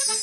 Hello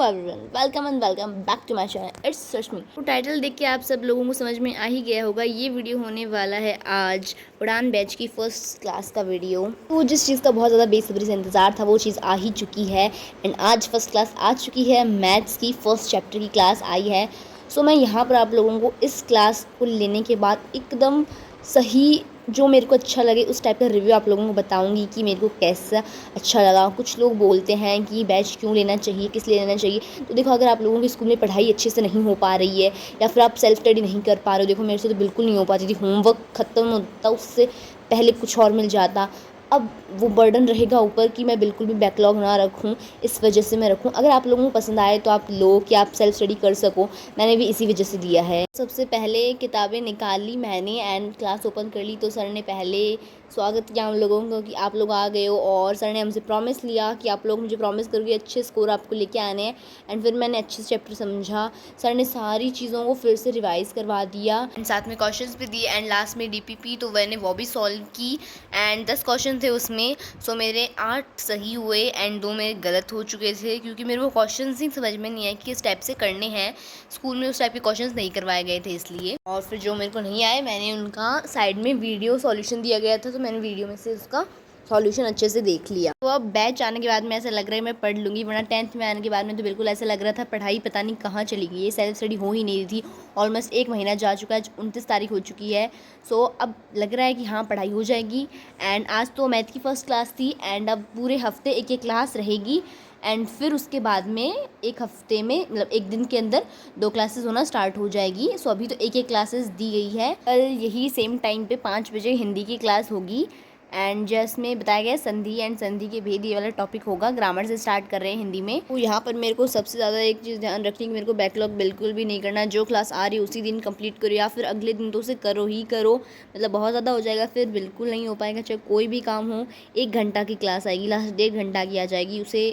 everyone, welcome and welcome back to my channel. It's Sashmi. तो title देख के आप सब लोगों को समझ में आ ही गया होगा, ये वीडियो होने वाला है आज उड़ान बैच की फर्स्ट क्लास का वीडियो। तो जिस चीज़ का बहुत ज़्यादा बेसब्री से इंतज़ार था वो चीज़ आ ही चुकी है एंड आज फर्स्ट क्लास आ चुकी है। मैथ्स की फर्स्ट चैप्टर की क्लास आई है। सो मैं यहाँ पर आप लोगों को इस क्लास को लेने के बाद एकदम सही जो मेरे को अच्छा लगे उस टाइप का रिव्यू आप लोगों को बताऊंगी कि मेरे को कैसा अच्छा लगा। कुछ लोग बोलते हैं कि बैच क्यों लेना चाहिए, किस लिए लेना चाहिए। तो देखो, अगर आप लोगों के स्कूल में पढ़ाई अच्छे से नहीं हो पा रही है या फिर आप सेल्फ स्टडी नहीं कर पा रहे हो, देखो मेरे से तो बिल्कुल नहीं हो पाती थी। होमवर्क ख़त्म होता उससे पहले कुछ और मिल जाता। अब वो बर्डन रहेगा ऊपर कि मैं बिल्कुल भी बैकलॉग ना रखूँ, इस वजह से मैं रखूँ। अगर आप लोगों को पसंद आए तो आप लो कि आप सेल्फ स्टडी कर सको, मैंने भी इसी वजह से दिया है। सबसे पहले किताबें निकाल ली मैंने एंड क्लास ओपन कर ली। तो सर ने पहले स्वागत किया हम लोगों को कि आप लोग आ गए हो, और सर ने हमसे प्रॉमिस लिया कि आप लोग मुझे प्रॉमिस करोगे अच्छे स्कोर आपको लेके आने हैं। एंड फिर मैंने अच्छे से चैप्टर समझा। सर ने सारी चीज़ों को फिर से रिवाइज़ करवा दिया एंड साथ में क्वेश्चंस भी दिए एंड लास्ट में डीपीपी तो मैंने वो भी सॉल्व की एंड 10 क्वेश्चन थे उसमें। सो मेरे 8 सही हुए एंड 2 मेरे गलत हो चुके थे क्योंकि मेरे को क्वेश्चन ही समझ में नहीं आया कि किस टाइप से करने हैं। स्कूल में उस टाइप के क्वेश्चंस नहीं करवाए गए थे इसलिए। और फिर जो मेरे को नहीं आए मैंने उनका साइड में वीडियो सॉल्यूशन दिया गया था, तो मैंने वीडियो में से उसका सॉल्यूशन अच्छे से देख लिया। तो अब बैच आने के बाद में ऐसा लग रहा है मैं पढ़ लूँगी, वरना 10th में आने के बाद में तो बिल्कुल ऐसा लग रहा था पढ़ाई पता नहीं कहाँ चली गई है। सेल्फ स्टडी हो ही नहीं रही थी। ऑलमोस्ट 1 महीना जा चुका है, 29 तारीख हो चुकी है। सो अब लग रहा है कि हाँ पढ़ाई हो जाएगी। एंड आज तो मैथ की फ़र्स्ट क्लास थी एंड अब पूरे हफ्ते एक एक क्लास रहेगी एंड फिर उसके बाद में एक हफ्ते में मतलब एक दिन के अंदर 2 क्लासेस होना स्टार्ट हो जाएगी। सो अभी तो एक एक क्लासेस दी गई है। कल यही सेम टाइम पे 5 बजे हिंदी की क्लास होगी एंड जिसमें बताया गया संधि एंड संधि के भेद, ये वाला टॉपिक होगा। ग्रामर से स्टार्ट कर रहे हैं हिंदी में। तो यहाँ पर मेरे को सबसे ज़्यादा एक चीज़ ध्यान रखनी कि मेरे को बैकलॉग बिल्कुल भी नहीं करना। जो क्लास आ रही है उसी दिन कंप्लीट करो या फिर अगले दिन तो उसे करो ही करो। मतलब बहुत ज़्यादा हो जाएगा फिर बिल्कुल नहीं हो पाएगा, चाहे कोई भी काम हो। 1 घंटा की क्लास आएगी, लास्ट 1.5 घंटा की आ जाएगी। उसे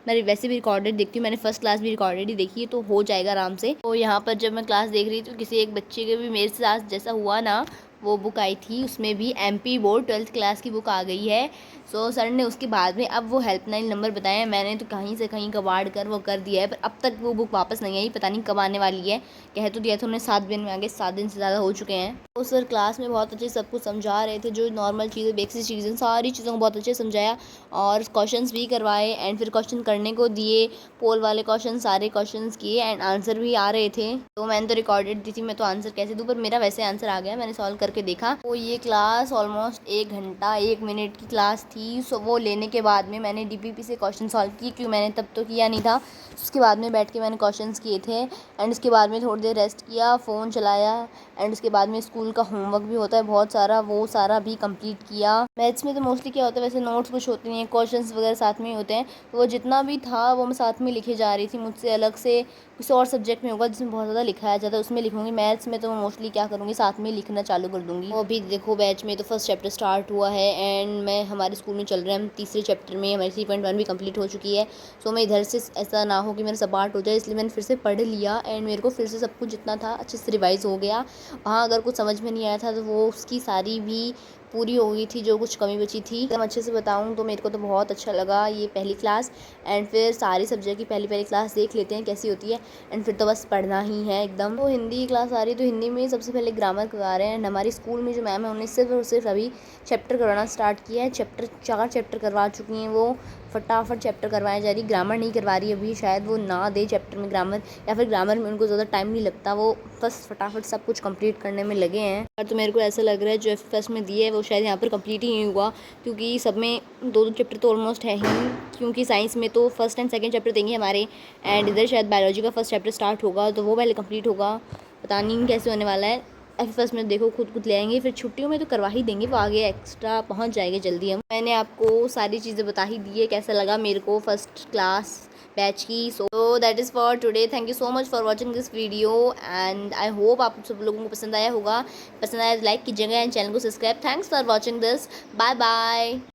मैं वैसे भी रिकॉर्डेड देखती हूँ, मैंने फर्स्ट क्लास भी रिकॉर्डेड ही देखी है तो हो जाएगा आराम से। तो यहाँ पर जब मैं क्लास देख रही थी तो किसी एक बच्चे के भी मेरे साथ जैसा हुआ ना, वो बुक आई थी उसमें भी एमपी बोर्ड 12th क्लास की बुक आ गई है। सो सर ने उसके बाद में अब वो हेल्पलाइन नंबर बताया, मैंने तो कहीं से कहीं कबाड़ कर वो कर दिया है, पर अब तक वो बुक वापस नहीं आई, पता नहीं कब आने वाली है। कह तो दिया था उन्हें 7 दिन में, आगे 7 दिन से ज़्यादा हो चुके हैं। तो सर क्लास में बहुत अच्छे सब कुछ समझा रहे थे, जो नॉर्मल चीज़ें बेसिक चीज़ें सारी चीज़ों को बहुत अच्छे समझाया और क्वेश्चंस भी करवाए एंड फिर क्वेश्चन करने को दिए। पोल वाले क्वेश्चन सारे क्वेश्चंस किए एंड आंसर भी आ रहे थे। तो मैंने तो रिकॉर्डेड दी थी, मैं तो आंसर कैसे दूँ, पर मेरा वैसे आंसर आ गया, मैंने सॉल्व करके देखा। तो ये क्लास ऑलमोस्ट 1 घंटा 1 मिनट की क्लास थी। सो वो लेने के बाद में मैंने डीपीपी से क्वेश्चन सॉल्व किए क्योंकि मैंने तब तो किया नहीं था। उसके बाद में बैठ के मैंने क्वेश्चंस किए थे एंड उसके बाद में थोड़ी देर रेस्ट किया, फ़ोन चलाया एंड उसके बाद में स्कूल का होमवर्क भी होता है बहुत सारा, वो सारा भी कंप्लीट किया। मैथ्स में तो मोस्टली क्या होता है, वैसे नोट्स कुछ होते नहीं हैं, क्वेश्चंस वगैरह साथ में ही होते हैं। तो वो जितना भी था वो मैं साथ में लिखे जा रही थी। मुझसे अलग से किसी और सब्जेक्ट में होगा जिसमें बहुत ज़्यादा लिखाया जाता है उसमें लिखूंगी। मैथ्स में तो मैं मोस्टली क्या करूँगी, साथ में लिखना चालू कर दूँगी। वो अभी देखो बैच में तो फर्स्ट चैप्टर स्टार्ट हुआ है एंड मैं हमारे स्कूल में चल रहे हैं, हम तीसरे चैप्टर में, हमारी 3.1 भी कंप्लीट हो चुकी है। सो मैं इधर से ऐसा ना हो कि मेरा सब पार्ट हो जाए, इसलिए मैंने फिर से पढ़ लिया एंड मेरे को फिर से सब कुछ जितना था अच्छे से रिवाइज़ हो गया। वहाँ अगर कुछ समझ में नहीं आया था तो वो उसकी सारी भी पूरी हो गई थी, जो कुछ कमी बची थी। एकदम अच्छे से बताऊँ तो मेरे को तो बहुत अच्छा लगा ये पहली क्लास एंड फिर सारी सब्जेक्ट की पहली पहली क्लास देख लेते हैं कैसी होती है एंड फिर तो बस पढ़ना ही है एकदम। तो हिंदी की क्लास आ रही है तो हिंदी में सबसे पहले ग्रामर करवा रहे हैं एंड हमारे स्कूल में जो मैम है उन्होंने सिर्फ और सिर्फ अभी चैप्टर करवाना स्टार्ट किया है। 4 चैप्टर करवा चुकी हैं वो, फटाफट चैप्टर करवाए जा रही। ग्रामर नहीं करवा रही अभी, शायद वो ना दे चैप्टर में ग्रामर, या फिर ग्रामर में उनको ज़्यादा टाइम नहीं लगता, वो बस फटाफट सब कुछ कंप्लीट करने में लगे हैं। और तो मेरे को ऐसा लग रहा है जो एफएस में दिया है वो शायद यहाँ पर कंप्लीट ही नहीं हुआ, क्योंकि सब में 2-2 चैप्टर तो ऑलमोस्ट है ही। क्योंकि साइंस में तो फर्स्ट एंड सेकंड चैप्टर देंगे हमारे एंड इधर शायद बायोलॉजी का फर्स्ट चैप्टर स्टार्ट होगा तो वो पहले कंप्लीट होगा। पता नहीं कैसे होने वाला है। एफएस में देखो खुद ले आएंगे, फिर छुट्टियों में तो करवा ही देंगे, वो आगे एक्स्ट्रा पहुंच जाएंगे जल्दी। हम मैंने आपको सारी चीज़ें बता ही दी है कैसा लगा मेरे को फर्स्ट क्लास बैच की। So that is for today. Thank you so much for watching this video and I hope आप सब लोगों को पसंद आया होगा। पसंद आया तो लाइक कीजिएगा एंड चैनल को subscribe. Thanks for watching this. Bye bye.